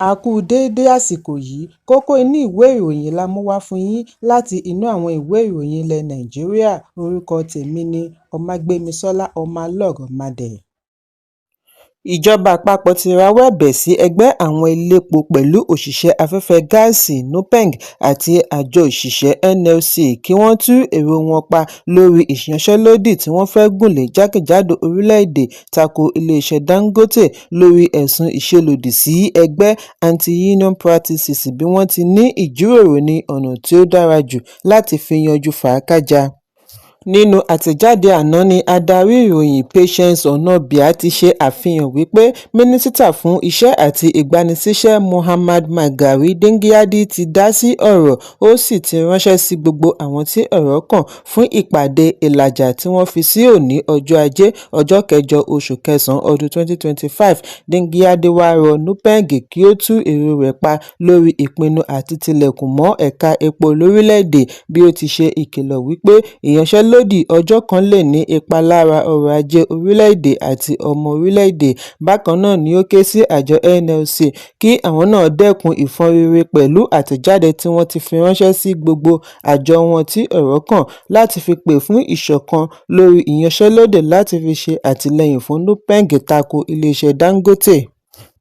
A kú déédé àsìkò yìí, kókó inú ìwé ìròyìn la mú wá fún yín láti inú àwọn ìwé ìròyìn ilẹ̀ Nàìjíríà. Orúkọ tèmi ni Ọmágbémisọ́lá Ọmọlọ́rọ̀mọdẹ̀. Ìjọba àpapọ̀ ti rawọ́ ẹ̀bẹ̀ sí ẹgbẹ́ àwọn elépo pẹ̀lú òṣìṣẹ́ afẹ́fẹ́ gáàsì NUPENG àti àjọ òṣìṣẹ́ NLC kí wọ́n tú èrò wọn pa lórí ìyanṣẹ́lódì tí wọ́n fẹ́ gùnlé jákèjádò orílẹ̀-èdè tako iléeṣẹ́ Dangote lórí ẹ̀sùn ìṣelòdì sí ẹgbẹ́ Anti-Union Practices bí wọ́n ti ní ìjíròrò ní ọ̀nà tí ó dára jù láti fi yanjú fàákájà. Nínú àtẹ̀jáde àná ni adarí ìròyìn Patience Onobia ti ṣe àfihàn wípé mínísítà fún iṣẹ́ àti ìgbanisíṣẹ́ Muhammad Magari Dingyadi ti dá sí ọ̀rọ̀, ó sì ti ránṣẹ́ sí gbogbo àwọn tí ọ̀rọ̀ kàn fún ìpàdé ìlàjà tí wọ́n fi sí òní ọjọ́ Ajé ọjọ́ 8 oṣù kẹsàn-án ọdún 2025. Dingyadi wá rọ NUPENG kí ó tú èrò rẹ̀ pa lórí ìpinnu àti tilẹ̀kùn mọ́ ẹ̀ka epo lórílẹ̀-èdè, bí ó ti ṣe ìkìlọ̀ wípé ìyanṣẹ́lódì ọjọ́ kan lè ní ipa lára ọrọ̀ ajé orílẹ̀-èdè àti ọmọ orílẹ̀-èdè. Bákan náà ni ó ké sí àjọ NLC kí àwọn náà dẹ́kun ìfọ́nrere pẹ̀lú àtẹ̀jáde tí wọ́n ti fi ránṣẹ́ sí gbogbo àjọ wọn tí ọ̀rọ̀ kàn láti fi pè fún ìṣọ̀kan lórí ìyanṣẹ́lódì láti fi ṣe àtìlẹ́yìn fún NUPENG tako iléeṣẹ́ Dangote.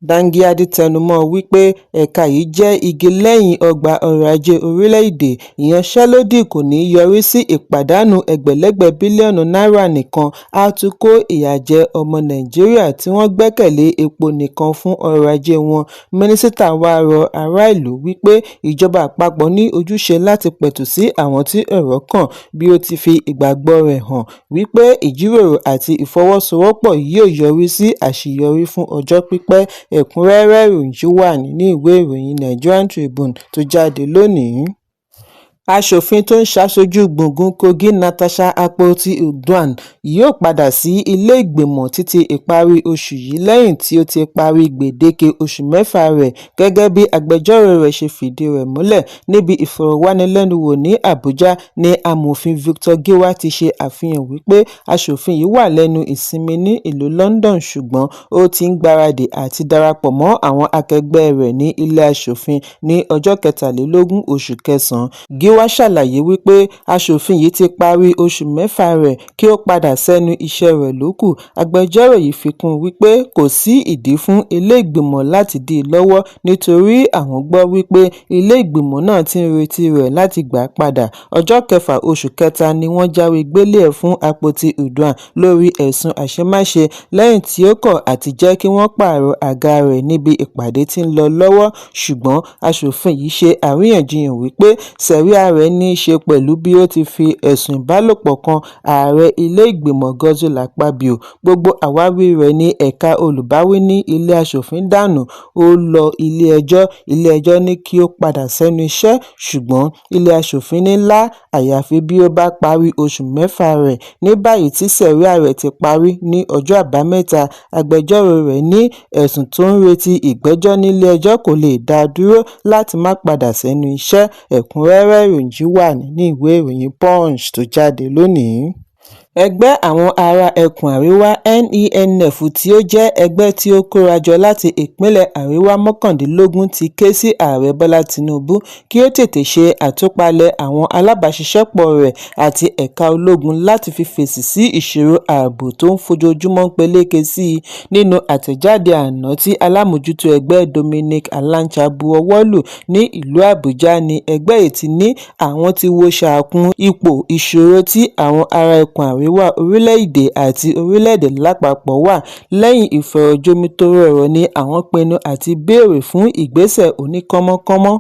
Dingyadi tẹnumọ́ wípé ẹ̀ka yìí jẹ́ igi lẹ́yìn ọgbà ọrọ̀ ajé orílẹ̀-èdè. Ìyanṣẹ́lódì kò ní yọrí sí ìpàdánù ẹgbẹ̀lẹ́gbẹ̀ bílíọ̀nù náírà nìkan, á tún kó ìyà jẹ ọmọ Nàìjíríà tí wọ́n gbẹ́kẹ̀lé epo nìkan fún ọrọ̀ ajé wọn. Mínísítà wá rọ ará ìlú wípé ìjọba àpapọ̀ ní ojúṣe láti pẹ̀tù sí àwọn tí ọ̀rọ̀ kàn, bí ó ti fi ìgbàgbọ́ rẹ̀ hàn wípé ìjíròrò àti ìfọwọ́sowọ́pọ̀ yóò yọrí sí àṣeyọrí fún ọjọ́ pípẹ́. Ẹ̀kúnrẹ́rẹ́ ìròyìn wà nínú ìwé ìròyìn Nigerian Tribune tó jáde lónìí. Aṣòfin tó ń ṣaṣojú gbùngbùn Kogi Natasha Akpoti-Uduaghan yóò padà sí ilé ìgbìmọ̀ títí ìparí oṣù yìí lẹ́yìn tí ó ti parí gbèdéke oṣù mẹ́fà rẹ̀, gẹ́gẹ́ bí agbẹjọ́rò rẹ̀ ṣe fìdí rẹ̀ múlẹ̀. Níbi ìfọ̀rọ̀wánilẹ́nuwò ní Abuja ni amòfin Victor Giwa ti ṣe àfihàn wípé aṣòfin yìí wà lẹ́nu ìsinmi ní ìlú London, ṣùgbọ́n ó ti ń gbáradì àti darapọ̀ mọ́ àwọn akẹgbẹ́ rẹ̀ ní ilé aṣòfin ní ọjọ́ 23 oṣù kẹsàn-án. Giwa ṣàlàyé wípé aṣòfin yìí ti parí oṣù mẹ́fà rẹ̀, kí ó padà sẹ́nu iṣẹ́ rẹ̀ lókù. Agbẹjọ́rò yìí fi kún wípé kò sí ìdí fún ilé ìgbìmọ̀ láti dí i lọ́wọ́ nítorí àwọn gbọ́ wípé ilé ìgbìmọ̀ náà ti ń retí rẹ̀ láti gbà padà. Ọjọ́ 6 oṣù kẹta ni wọ́n jáwé gbélé ẹ̀ fún Akpoti-Uduaghan lórí ẹ̀sùn àṣemáṣe lẹ́yìn tí ó kọ̀ àti jẹ́ kí wọ́n pààrọ̀ àga rẹ̀ níbi ìpàdé tí ń lọ lọ́wọ́. Ṣùgbọ́n aṣòfin yìí ṣe àríyànjiyàn wípé sẹ̀ríà rẹ̀ ní í ṣe pẹ̀lú bí ó ti fi ẹ̀sùn ìbálòpọ̀ kan ààrẹ ilé ìgbìmọ̀ Godswill Akpabio. Gbogbo àwáwí rẹ̀ ní ẹ̀ka olùbáwí ní ilé aṣòfin dànù. Ó lọ ilé ẹjọ́, ilé ẹjọ́ ní kí ó padà sẹ́nu iṣẹ́, ṣùgbọ́n ilé aṣòfin ní lá àyàfi bí ó bá parí oṣù mẹ́fà rẹ̀. Ní báyìí tí sẹ̀ríà rẹ̀ ti parí ní ọjọ́ àbámẹ́ta, agbẹjọ́rò rẹ̀ ní ẹ̀sùn tó ń retí ìgbẹ́jọ́ nílé ẹjọ́ kò lè dá a dúró láti má padà sẹ́nu iṣẹ́. Ẹ̀kúnrẹ́rẹ́ ìròyìn wà nínú ìwé ìròyìn Punch tó jáde lónìí. Ẹgbẹ́ àwọn ará ẹkùn àríwá NENF, tí ó jẹ́ ẹgbẹ́ tí ó kórajọ láti ìpínlẹ̀ àríwá 19 ti ké sí ààrẹ Bọ́lá Tinubu kí ó tètè ṣe àtúpalẹ̀ àwọn alábàáṣiṣẹ́pọ̀ rẹ̀ àti ẹ̀ka ológun láti fi fèsì sí ìṣòro ààbò tó ń fojoojúmọ́ peléke sí i. Nínú àtẹ̀jáde àná tí alámòjútó ẹgbẹ́ Dominic Alancha bu ọwọ́ lù ní ìlú Àbújá, ni ẹgbẹ́ yìí ti ní àwọn ti wo ṣàkún ipò ìṣòro tí àwọn ará ẹkùn àríwá orílẹ̀-èdè àti orílẹ̀-èdè lápapọ̀ wà. Lẹ́yìn ìfọ̀rọ̀jomitoro ọ̀rọ̀ ni àwọn pinnu àti béèrè fún ìgbésẹ̀ oníkọ́mọ́kọ́mọ́.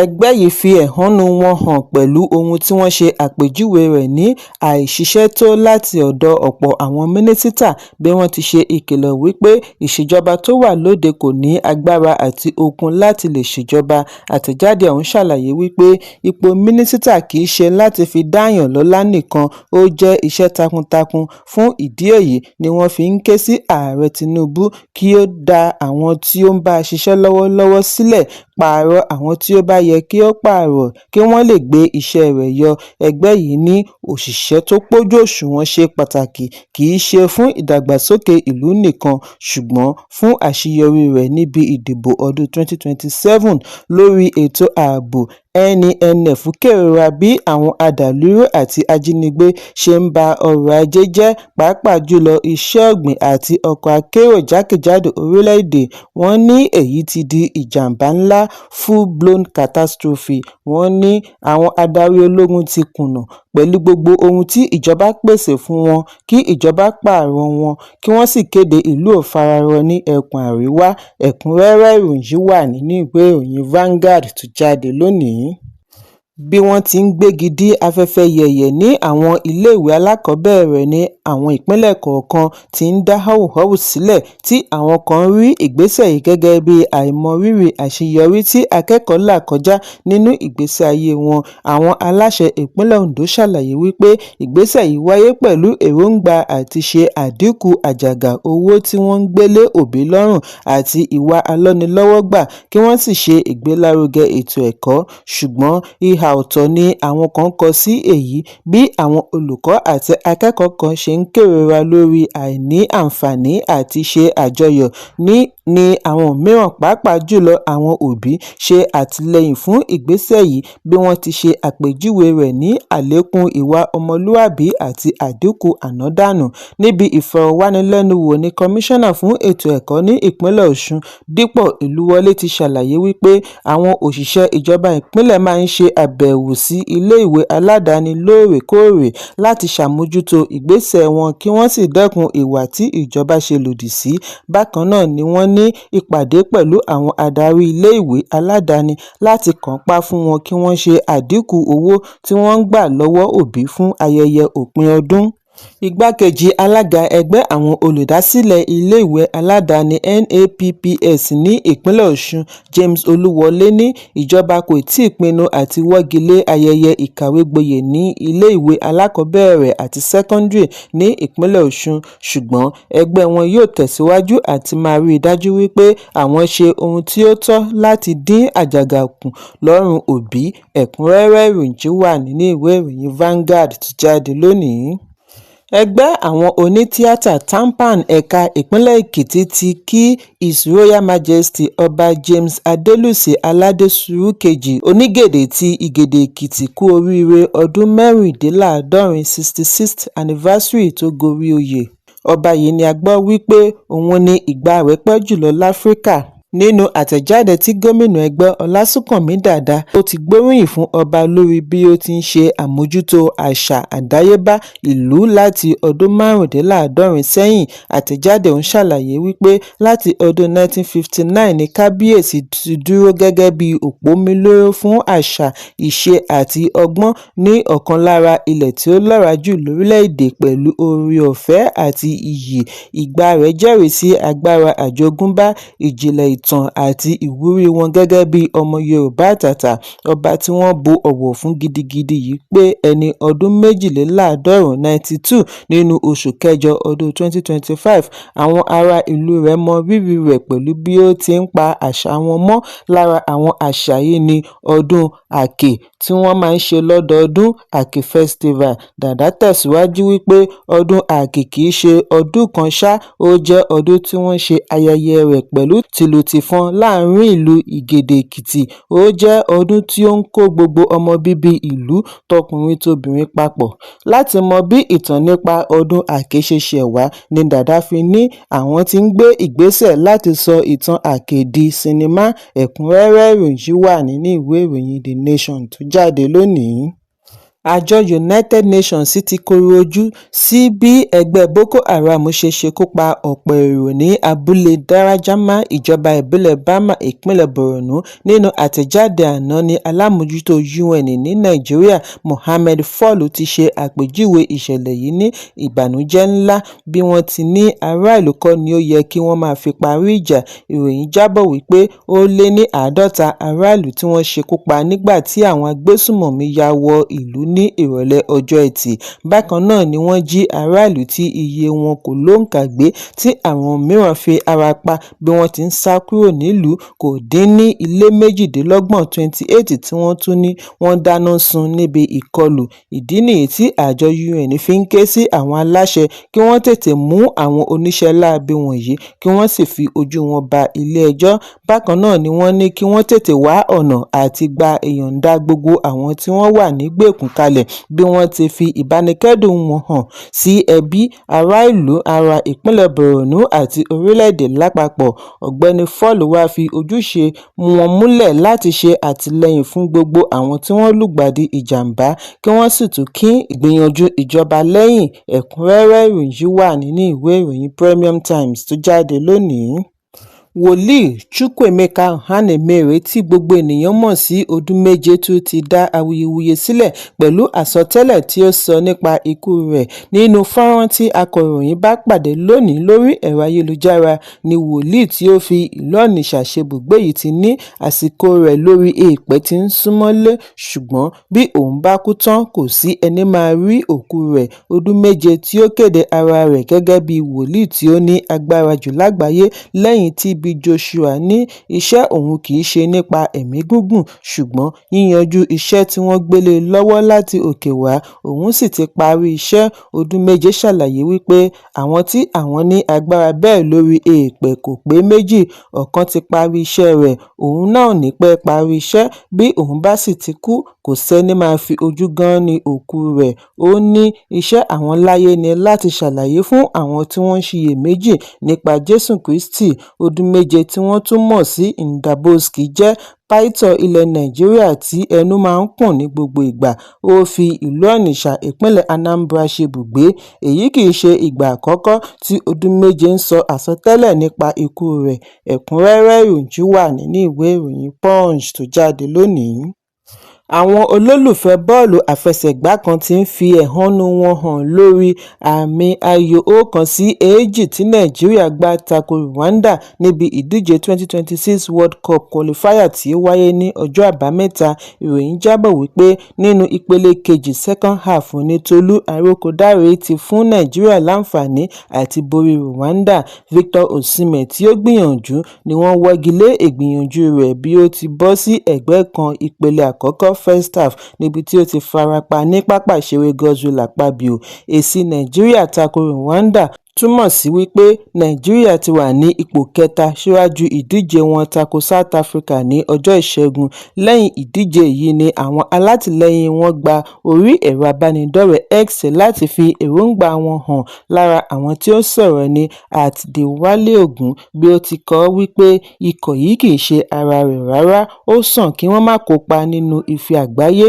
Ẹgbẹ́ yìí fi ẹ̀hónú wọn hàn pẹ̀lú ohun tí wọ́n ṣe àpèjúwe rẹ̀ ní àìṣiṣẹ́ tó láti ọ̀dọ̀ ọ̀pọ̀ àwọn mínísítà, bí wọ́n ti ṣe ìkìlọ̀ wípé ìṣèjọba tó wà lóde kò ní agbára àti okun láti lè ṣèjọba. Àtẹ̀jáde ọ̀hún ṣàlàyé wípé ipò mínísítà kì í ṣe láti fi dáyàn lọ́lá nìkan, ó jẹ́ iṣẹ́ takuntakun. Fún ìdí èyí ni wọ́n fi ń ké sí ààrẹ Tinubu kí ó dá àwọn tí ó ń bá a ṣiṣẹ́ lọ́wọ́lọ́wọ́ sílẹ̀, pààrọ̀ àwọn tí ó bá yẹ kí ó pààrọ̀ kí wọ́n lè gbé iṣẹ́ rẹ̀ yọ. Ẹgbẹ́ yìí ní òṣìṣẹ́ tó pójú òṣùwọ̀n ṣe pàtàkì kì í ṣe fún ìdàgbàsókè ìlú nìkan ṣùgbọ́n fún àṣeyọrí rẹ̀ níbi ìdìbò ọdún 2027. Lórí ètò ààbò, NENF kérora bí àwọn adàlúrú àti ajínigbé ṣe ń ba ọrọ̀ ajé jẹ́, pàápàá jùlọ iṣẹ́ ọ̀gbìn àti ọkọ̀ akérò jákèjádò orílẹ̀-èdè. Wọ́n ní èyí ti di ìjàmbá ńlá, full-blown catastrophe. Wọ́n ní àwọn adarí ológun ti kùnà pẹ̀lú gbogbo ohun tí ìjọba pèsè fún wọn kí ìjọba pààrọ̀ wọn kí wọ́n sì kéde ìlú òfararọ ní ẹkùn àríwá. Ẹ̀kúnrẹ́rẹ́ ìròyìn yìí wà nínú ìwé ìròyìn Vanguard tó jáde lónìí. Bí wọ́n ti ń gbégi dí afẹ́fẹ́ yẹ̀yẹ̀ ní àwọn iléèwé alákọ̀ọ́bẹ̀rẹ̀ ní àwọn ìpínlẹ̀ kọ̀ọ̀kan ti ń dá họ́wùhọ́wù sílẹ̀ tí àwọn kan rí ìgbésẹ̀ yìí gẹ́gẹ́ bí àìmọrírì àṣeyọrí tí akẹ́kọ̀ọ́ là kọjá nínú ìgbésí ayé wọn. Àwọn aláṣẹ ìpínlẹ̀ Ondo ṣàlàyé wípé ìgbésẹ̀ yìí wáyé pẹ̀lú èròǹgbà àti ṣe àdínkù àjàgà owó tí wọ́n ń gbélé òbí lọ́rùn àti ìwà alọ́nilọ́wọ́gbà kí wọ́n sì ṣe ìgbélárugẹ ètò ẹ̀kọ́. Ṣùgbọ́n ìhà ọ̀tọ̀ ni àwọn kan kọ sí èyí, bí àwọn olùkọ́ àti akẹ́kọ̀ọ́ kan ṣe ń kérora lórí àìní àǹfààní àti ṣe àjọyọ̀ ní àwọn mìíràn, pàápàá jùlọ àwọn òbí, ṣe àtìlẹ́yìn fún ìgbésẹ̀ yìí bí wọ́n ti ṣe àpèjúwe rẹ̀ ní àlékún ìwà ọmọlúwàbí àti àdínkù ànádànù. Níbi ìfọ̀rọ̀wánilẹ́nuwò ní kọmíṣánná fún ètò ẹ̀kọ́ ní ìpínlẹ̀ Ọ̀ṣun, Dípò Ìlúwọlé ti ṣàlàyé wípé àwọn òṣìṣẹ́ ìjọba ìpínlẹ̀ máa ń ṣe àbẹ̀wò sí ilé-ìwé aládàáni lóòrèkóòrè láti ṣàmójútó ìgbésẹ̀ wọn kí wọ́n sì dẹ́kun ìwà tí ìjọba ṣe lòdì sí. Bákan náà ni wọ́n ní ìpàdé pẹ̀lú àwọn adarí ilé-ìwé aládàáni láti kànńpá fún wọn kí wọ́n ṣe àdínkù owó tí wọ́n ń gbà lọ́wọ́ òbí fún ayẹyẹ òpin ọdún. Igbákejì alága ẹgbẹ́ àwọn olùdásílẹ̀ iléèwé aládàáni NAPPS ní ìpínlẹ̀ Ọ̀ṣun, James Olúwọlé, ní ìjọba kò tíì pinnu àti wọ́gilé ayẹyẹ ìkàwégboyè ní iléèwé alákọ̀ọ́bẹ̀rẹ̀ àti sẹ́kọ́ndírì ní ìpínlẹ̀ Ọ̀ṣun, ṣùgbọ́n ẹgbẹ́ wọn yóò tẹ̀síwájú àti máa rí i dájú wípé àwọn ṣe ohun tí ó tọ́ láti dín àjàgà kù lọ́rùn òbí. Ẹ̀kúnrẹ́rẹ́ ìròyìn wà nínú ìwé ìròyìn Vanguard tó jáde lónìí. Ẹgbẹ́ àwọn onítíátà TAMPAN ẹ̀ka ìpínlẹ̀ Èkìtì ti kí His Royal Majesty Ọba James Adelùsì Aládésùúrù kejì Onígèdè ti Ìgèdè Èkìtì kú oríire ọdún mẹ́rìndínláàádọ́rin 66th anniversary tó gorí oyè. Ọba yìí ni a gbọ́ wípé òun ni ìgbà rẹ̀ pẹ́ jùlọ láfíríkà. Nínú àtẹ̀jáde tí gómìnà ẹgbẹ́ Ọlásùnkànmí Dàda ó ti gbóríyìn fún ọba lórí bí ó ti ń ṣe àmójútó àṣà àdáyébá ìlú láti ọdún márùndínláàádọ́rin sẹ́yìn. Àtẹ̀jáde ọ̀hún ṣàlàyé wípé láti ọdún 1959 ni kábíyèsí ti dúró gẹ́gẹ́ bí òpómúléró fún àṣà, ìṣe àti ọgbọ́n ní ọ̀kan lára ilẹ̀ tí ó lọ́ràá jù lórílẹ̀-èdè pẹ̀lú oore-ọ̀fẹ́ àti iyì. Ìgbà rẹ̀ jẹ́rìí sí agbára àjogúnbá, ìjìnlẹ̀ ìtàn àti ìwúrí wọn gẹ́gẹ́ bí ọmọ Yorùbá àtàtà. Ọba tí wọ́n bu ọ̀wọ̀ fún gidigidi yìí pé ẹni ọdún méjìléláàádọ́rùn 92 nínú oṣù kẹjọ ọdún 2025. Àwọn ará ìlú rẹ̀ mọ rírì rẹ̀ pẹ̀lú bí ó ti ń pa àṣà wọn mọ́. Lára àwọn àṣà yìí ni ọdún Àkè tí wọ́n máa ń ṣe lọ́dọọdún, Àkè Festival. Dàda tẹ̀síwájú wípé ọdún Àkè kì í ṣe ọdún kan ṣá, ó jẹ́ ọdún tí wọ́n ṣe ayẹyẹ rẹ̀ pẹ̀lú tìlù-tìfọn láàrin ìlú Ìgèdè Èkìtì. Ó jẹ́ ọdún tí ó ń kó gbogbo ọmọ bíbí ìlú tọkùnrin tobìnrin papọ̀. Láti mọ bí ìtàn nípa ọdún Àkè ṣe ṣẹ̀ wá ni Dàda fi ní àwọn tí ń gbé ìgbésẹ̀ láti sọ ìtàn Àkè di sinimá. Ẹ̀kúnrẹ́rẹ́ ìròyìn wà nínú ìwé ìròyìn The Nation tó jáde lónìí. Àjọ United Nations ti kọ̀rọ̀ ojú sí bí ẹgbẹ́ Boko Haram ṣe ṣekú pa ọ̀pọ̀ èrò ní abúlé Darajama, ìjọba ìbílẹ̀ Bama, ìpínlẹ̀ Borno. Nínú àtẹ̀jáde àná ni alámòjútó UN ní Nàìjíríà, Mohammed Fall, ti ṣe àpèjúwe ìṣẹ̀lẹ̀ yìí ní ìbànújẹ́ ńlá. Bí wọ́n ti ní ará ìlú kọ́ ni ó yẹ kí wọ́n máa fi parí ìjà. Ìròyìn jábọ̀ wípé ó lé ní 50 ará ìlú tí wọ́n ṣekú pa nígbà tí àwọn agbésùmọ̀mí ya wọ ìlú ní ìrọ̀lẹ́ ọjọ́ Ẹtì. Bákan náà ni wọ́n jí aráàlú tí iye wọn kò lóǹkà gbé tí àwọn mìíràn fi ara pa bí wọ́n ti ń sá kúrò nílùú. Kò dín ní ilé 28 tí wọ́n tún ní wọ́n dáná sun níbi ìkọlù. Ìdí nìyí tí àjọ UN fi ń ké sí àwọn aláṣẹ kí wọ́n tètè mú àwọn oníṣẹ́ láabi wọ̀nyí kí wọ́n sì fi ojú wọn ba ilé-ẹjọ́. Bákan náà ni wọ́n ní kí wọ́n tètè wá ọ̀nà àti gba ìyọ̀ǹda gbogbo àwọn tí wọ́n wà nígbèkùn kalẹ̀ bí wọ́n ti fi ìbánikẹ́dùn wọn hàn sí ẹbí, ará ìlú, ará ìpínlẹ̀ Borno àti orílẹ̀-èdè lápapọ̀. Ọ̀gbẹ́ni Fall wá fi ojúṣe wọn múlẹ̀ láti ṣe àtìlẹ́yìn fún gbogbo àwọn tí wọ́n lùgbàdì ìjàmbá kí wọ́n sì tún kín ìgbìyànjú ìjọba lẹ́yìn. Ẹ̀kúnrẹ́rẹ́ ìròyìn yìí wà nínú ìwé ìròyìn Premium Times tó jáde lónìí. Wòlíì Chukwuemeka Ohanemere tí gbogbo ènìyàn mọ̀ sí Odúméje tún ti dá awuyewuye sílẹ̀ pẹ̀lú àsọtẹ́lẹ̀ tí ó sọ nípa ikú rẹ̀. Nínú fọ́nrán tí akọ̀ròyìn bá pàdé lónìí lórí ẹ̀rọ ayélujára ni wòlíì tí ó fi ìlú Onitsha ṣebùgbé yìí ti ní àsìkò rẹ̀ lórí èèpẹ̀ tí ń súnmọ́lé, ṣùgbọ́n bí òun bá kú tán kò sí ẹni máa rí òkú rẹ̀. Odúméje tí ó kéde ara rẹ̀ gẹ́gẹ́ bí wòlíì tí ó ní agbára jù lágbàáyé lẹ́yìn TB Joshua ní iṣẹ́ òun kì í ṣe nípa ẹ̀mí gígùn ṣùgbọ́n yíyanjú iṣẹ́ tí wọ́n gbélé lọ́wọ́ láti òkè wá, òun sì ti parí iṣẹ́. Odúméje ṣàlàyé wípé àwọn tí àwọn ní agbára bẹ́ẹ̀ lórí èèpẹ̀ kò pé méjì, ọ̀kan ti parí iṣẹ́ rẹ̀, òun náà ò ní pẹ́ parí iṣẹ́, bí òun bá sì ti kú kò sẹ́ni máa fi ojú gan ní òkú rẹ̀. Ó ní iṣẹ́ àwọn láyé ni láti ṣàlàyé fún àwọn tí wọ́n ń ṣiyèméjì nípa Jésù Kristi. Odúméje tí wọ́n tún mọ̀ sí Ndabowski jẹ́ pásítọ̀ ilẹ̀ Nàìjíríà tí ẹnu máa ń kùn ní gbogbo ìgbà. Ó fi ìlú Onitsha, ìpínlẹ̀ Anambra ṣebùgbé. Èyí kì í ṣe ìgbà àkọ́kọ́ tí Odúméje ń sọ àsọtẹ́lẹ̀ nípa ikú rẹ̀. Ẹ̀kúnrẹ́rẹ́ ìròyìn yìí wà nínú ìwé ìròyìn Punch tó jáde lónìí. Àwọn olólùfẹ́ bọ́ọ̀lù àfẹsẹ̀gbá kan ti ń fi ẹ̀hónú wọn hàn lórí àmì ayò 1-2 tí Nàìjíríà gbá tako Rwanda níbi ìdíje 2026 World Cup qualifier tí ó wáyé ní ọjọ́ Àbámẹ́ta. Ìròyìn jábọ̀ wípé nínú ìpele kejì second half ní Tolu Arokodare ti fún Nàìjíríà láǹfààní àti borí Rwanda. Victor Osimhen tí ó gbìyànjú ni wọ́n wọ́gi lé ìgbìyànjú rẹ̀ bí ó ti bọ́ sí ẹ̀gbẹ́ kan ìpele àkọ́kọ́ first half níbi tí ó ti farapa ní pápá ìṣeré Godswill Akpabio. Èsì Nàìjíríà tako Rwanda túmọ̀ sí wípé Nàìjíríà ti wà ní ipò kẹta síwájú ìdíje wọn tako South Africa ní ọjọ́ Ìṣẹ́gun. Lẹ́yìn ìdíje yìí ni àwọn alátìlẹyìn wọn gba orí ẹ̀rọ abánidọ́rẹ̀ẹ́ X láti fi èròǹgbà wọn hàn. Lára àwọn tí ó sọ̀rọ̀ ni @DeWaleOgun bí ó ti kọ wípé ikọ̀ yìí kì í ṣe ara rẹ̀ rárá, ó sàn kí wọ́n má kópa nínú ife àgbáyé.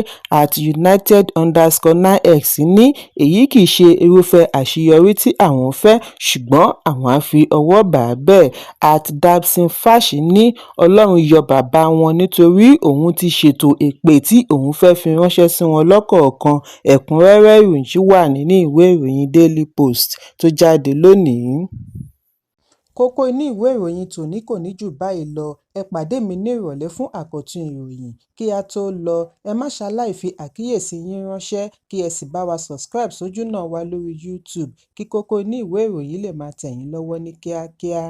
@United_9x ní èyí kì í ṣe irúfẹ́ àṣeyọrí tí àwọn fẹ́ ṣùgbọ́n àwọn á fi ọwọ́ bà á bẹ́ẹ̀. @Dabson_Fash ní Ọlọ́run yọ bàbá wọn nítorí òun ti ṣètò èpè tí òun fẹ́ fi ránṣẹ́ sí wọn lọ́kọ̀ọ̀kan. Ẹ̀kúnrẹ́rẹ́ ìròyìn yìí wà nínú ìwé ìròyìn Daily Post tó jáde lónìí. Kókó inú ìwé ìròyìn tòní kò ní jù báyìí lọ. Ẹ pàdé mi ní ìrọ̀lẹ́ fún àkọ́tún ìròyìn. Kí a tó lọ, ẹ má ṣaláì fi àkíyèsí yín ránṣẹ́ kí ẹ sì bá wa subscribe sójú náà wa lórí YouTube kí kókó inú ìwé ìròyìn lè máa tẹ̀ yín lọ́wọ́ ní kíákíá.